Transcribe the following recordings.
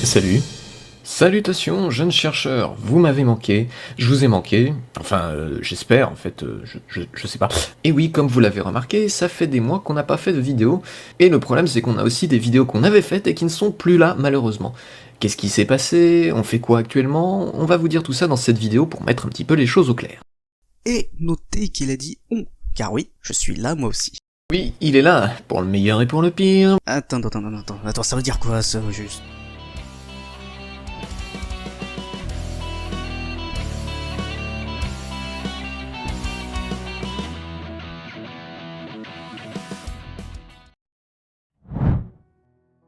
Salut. Salutations, jeunes chercheurs, vous m'avez manqué, je vous ai manqué, enfin j'espère en fait, je sais pas. Et oui, comme vous l'avez remarqué, ça fait des mois qu'on n'a pas fait de vidéo, et le problème c'est qu'on a aussi des vidéos qu'on avait faites et qui ne sont plus là malheureusement. Qu'est-ce qui s'est passé? On fait quoi actuellement? On va vous dire tout ça dans cette vidéo pour mettre un petit peu les choses au clair. Et notez qu'il a dit « on », car oui, je suis là moi aussi. Oui, il est là, pour le meilleur et pour le pire. Attends, ça veut dire quoi ça, juste?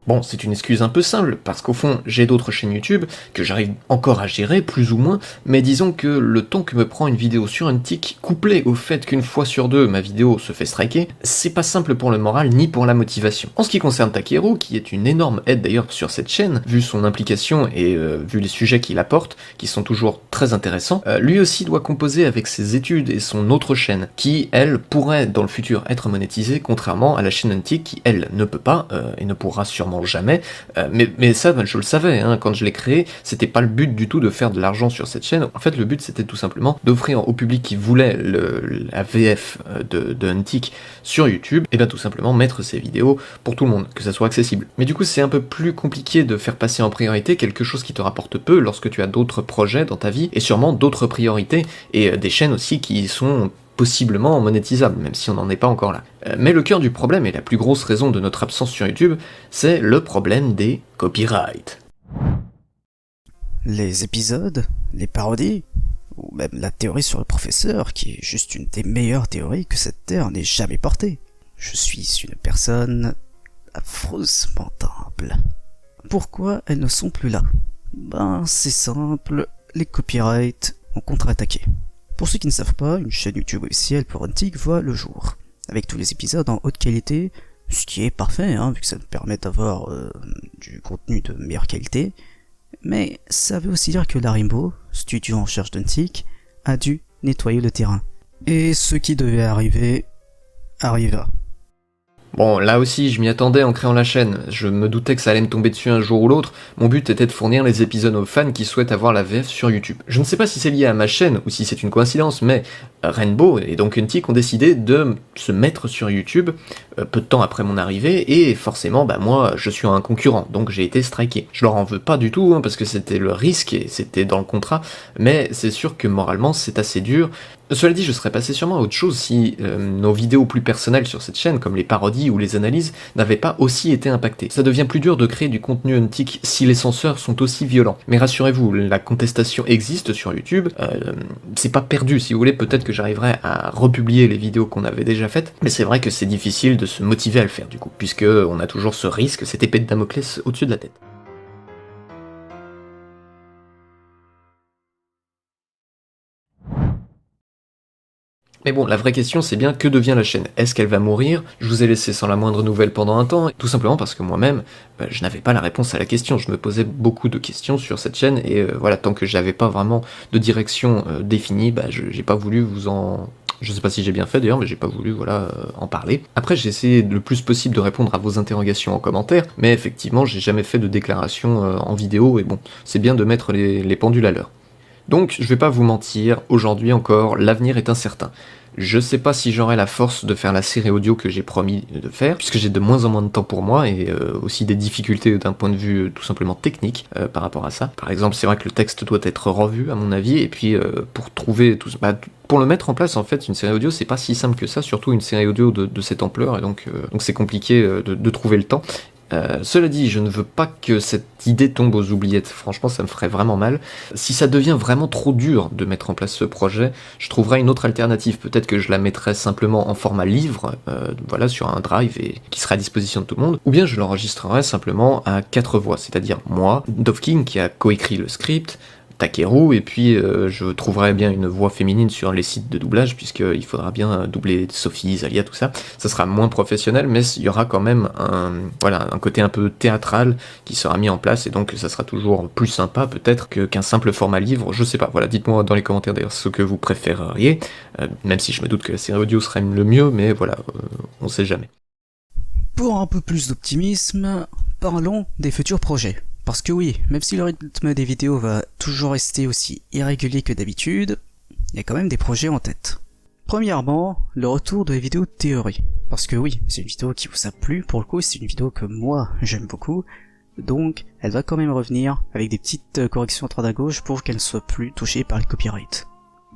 Bon, c'est une excuse un peu simple, parce qu'au fond, j'ai d'autres chaînes YouTube que j'arrive encore à gérer, plus ou moins, mais disons que le temps que me prend une vidéo sur un tic, couplé au fait qu'une fois sur deux, ma vidéo se fait striker, c'est pas simple pour le moral ni pour la motivation. En ce qui concerne Takeru, qui est une énorme aide d'ailleurs sur cette chaîne, vu son implication et vu les sujets qu'il apporte, qui sont toujours très intéressants, lui aussi doit composer avec ses études et son autre chaîne, qui, elle, pourrait dans le futur être monétisée, contrairement à la chaîne Untick qui, elle, ne peut pas, et ne pourra sûrement jamais, mais ça je le savais, hein, quand je l'ai créé, c'était pas le but du tout de faire de l'argent sur cette chaîne. En fait le but c'était tout simplement d'offrir au public qui voulait la VF de Untick sur YouTube, et bien tout simplement mettre ces vidéos pour tout le monde, que ça soit accessible. Mais du coup c'est un peu plus compliqué de faire passer en priorité quelque chose qui te rapporte peu lorsque tu as d'autres projets dans ta vie, et sûrement d'autres priorités, et des chaînes aussi qui sont possiblement monétisable, même si on n'en est pas encore là. Mais le cœur du problème et la plus grosse raison de notre absence sur YouTube, c'est le problème des copyrights. Les épisodes, les parodies, ou même la théorie sur le professeur, qui est juste une des meilleures théories que cette terre n'ait jamais portée. Je suis une personne affreusement humble. Pourquoi elles ne sont plus là? Ben, c'est simple, les copyrights ont contre-attaqué. Pour ceux qui ne savent pas, une chaîne YouTube officielle pour Untick voit le jour, avec tous les épisodes en haute qualité, ce qui est parfait, hein, vu que ça nous permet d'avoir du contenu de meilleure qualité, mais ça veut aussi dire que la Rainbow, studio en charge d'Untick, a dû nettoyer le terrain. Et ce qui devait arriver, arriva. Bon, là aussi, je m'y attendais en créant la chaîne, je me doutais que ça allait me tomber dessus un jour ou l'autre, mon but était de fournir les épisodes aux fans qui souhaitent avoir la VF sur YouTube. Je ne sais pas si c'est lié à ma chaîne ou si c'est une coïncidence, mais Rainbow et donc Untick ont décidé de se mettre sur YouTube peu de temps après mon arrivée, et forcément, bah moi, je suis un concurrent, donc j'ai été striké. Je leur en veux pas du tout, hein, parce que c'était le risque et c'était dans le contrat, mais c'est sûr que moralement, c'est assez dur. Cela dit, je serais passé sûrement à autre chose si nos vidéos plus personnelles sur cette chaîne, comme les parodies ou les analyses, n'avaient pas aussi été impactées. Ça devient plus dur de créer du contenu Untick si les censeurs sont aussi violents. Mais rassurez-vous, la contestation existe sur YouTube, c'est pas perdu, si vous voulez, peut-être que j'arriverai à republier les vidéos qu'on avait déjà faites, mais c'est vrai que c'est difficile de se motiver à le faire du coup, puisque on a toujours ce risque, cette épée de Damoclès au-dessus de la tête. Mais bon, la vraie question c'est bien que devient la chaîne? Est-ce qu'elle va mourir? Je vous ai laissé sans la moindre nouvelle pendant un temps, tout simplement parce que moi-même, je n'avais pas la réponse à la question. Je me posais beaucoup de questions sur cette chaîne, et voilà, tant que j'avais pas vraiment de direction définie, j'ai pas voulu vous en... Je sais pas si j'ai bien fait d'ailleurs, mais j'ai pas voulu en parler. Après j'ai essayé le plus possible de répondre à vos interrogations en commentaire, mais effectivement j'ai jamais fait de déclaration en vidéo, et bon, c'est bien de mettre les pendules à l'heure. Donc, je vais pas vous mentir, aujourd'hui encore, l'avenir est incertain. Je sais pas si j'aurai la force de faire la série audio que j'ai promis de faire, puisque j'ai de moins en moins de temps pour moi, et aussi des difficultés d'un point de vue tout simplement technique par rapport à ça. Par exemple, c'est vrai que le texte doit être revu, à mon avis, et puis pour trouver tout pour le mettre en place, en fait, une série audio, c'est pas si simple que ça, surtout une série audio de cette ampleur, et donc c'est compliqué de trouver le temps. Cela dit, je ne veux pas que cette idée tombe aux oubliettes, franchement ça me ferait vraiment mal. Si ça devient vraiment trop dur de mettre en place ce projet, je trouverai une autre alternative, peut-être que je la mettrai simplement en format livre, sur un drive et qui sera à disposition de tout le monde, ou bien je l'enregistrerai simplement à 4 voix, c'est-à-dire moi, Dovkin qui a coécrit le script, Takeru, et puis je trouverai bien une voix féminine sur les sites de doublage, puisqu'il faudra bien doubler Sophie, Zalia, tout ça. Ça sera moins professionnel, mais il y aura quand même un côté un peu théâtral qui sera mis en place, et donc ça sera toujours plus sympa peut-être qu'un simple format livre, je sais pas. Voilà, dites-moi dans les commentaires d'ailleurs ce que vous préféreriez, même si je me doute que la série audio serait le mieux, mais voilà, on sait jamais. Pour un peu plus d'optimisme, parlons des futurs projets. Parce que oui, même si le rythme des vidéos va toujours rester aussi irrégulier que d'habitude, il y a quand même des projets en tête. Premièrement, le retour de la vidéo de théorie. Parce que oui, c'est une vidéo qui vous a plu, pour le coup c'est une vidéo que moi j'aime beaucoup, donc elle va quand même revenir avec des petites corrections à droite à gauche pour qu'elle ne soit plus touchée par le copyright.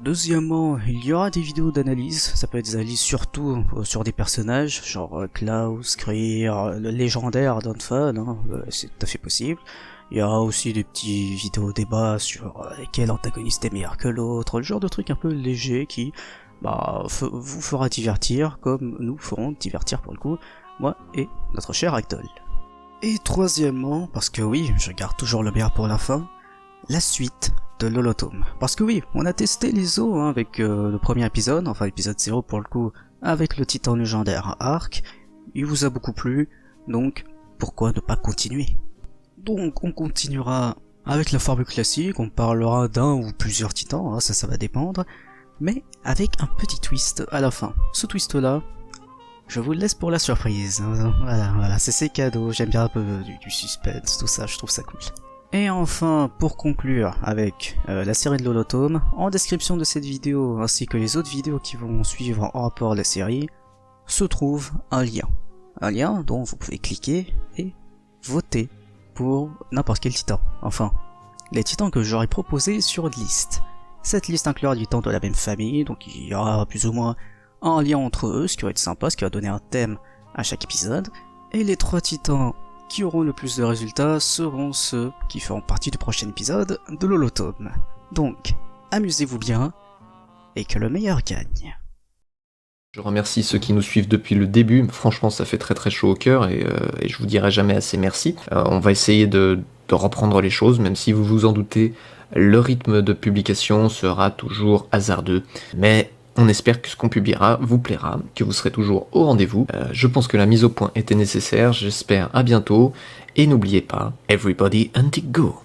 Deuxièmement, il y aura des vidéos d'analyse, ça peut être des analyses surtout sur des personnages, genre Klaus, Krier, le légendaire Donphan, hein, c'est tout à fait possible. Il y aura aussi des petits vidéos débats sur quel antagoniste est meilleur que l'autre, le genre de truc un peu léger qui vous fera divertir, comme nous ferons divertir pour le coup, moi et notre cher Actol. Et troisièmement, parce que oui, je garde toujours le meilleur pour la fin, la suite de l'Holotome. Parce que oui, on a testé les os avec le premier épisode, enfin l'épisode 0 pour le coup, avec le titan légendaire Arc, il vous a beaucoup plu, donc pourquoi ne pas continuer? Donc on continuera avec la formule classique, on parlera d'un ou plusieurs titans, hein, ça va dépendre, mais avec un petit twist à la fin. Ce twist là, je vous le laisse pour la surprise, voilà, c'est cadeau, j'aime bien un peu du suspense, tout ça, je trouve ça cool. Et enfin, pour conclure avec la série de l'Holotome, en description de cette vidéo ainsi que les autres vidéos qui vont suivre en rapport à la série, se trouve un lien. Un lien dont vous pouvez cliquer et voter pour n'importe quel titan. Enfin, les titans que j'aurais proposés sur une liste. Cette liste inclura des titans de la même famille, donc il y aura plus ou moins un lien entre eux, ce qui va être sympa, ce qui va donner un thème à chaque épisode. Et les 3 titans qui auront le plus de résultats seront ceux qui feront partie du prochain épisode de l'Holotome. Donc, amusez-vous bien, et que le meilleur gagne. Je remercie ceux qui nous suivent depuis le début, franchement ça fait très chaud au cœur et je vous dirai jamais assez merci. On va essayer de reprendre les choses, même si vous vous en doutez, le rythme de publication sera toujours hasardeux, mais on espère que ce qu'on publiera vous plaira, que vous serez toujours au rendez-vous. Je pense que la mise au point était nécessaire, j'espère à bientôt, et n'oubliez pas, everybody Indigo.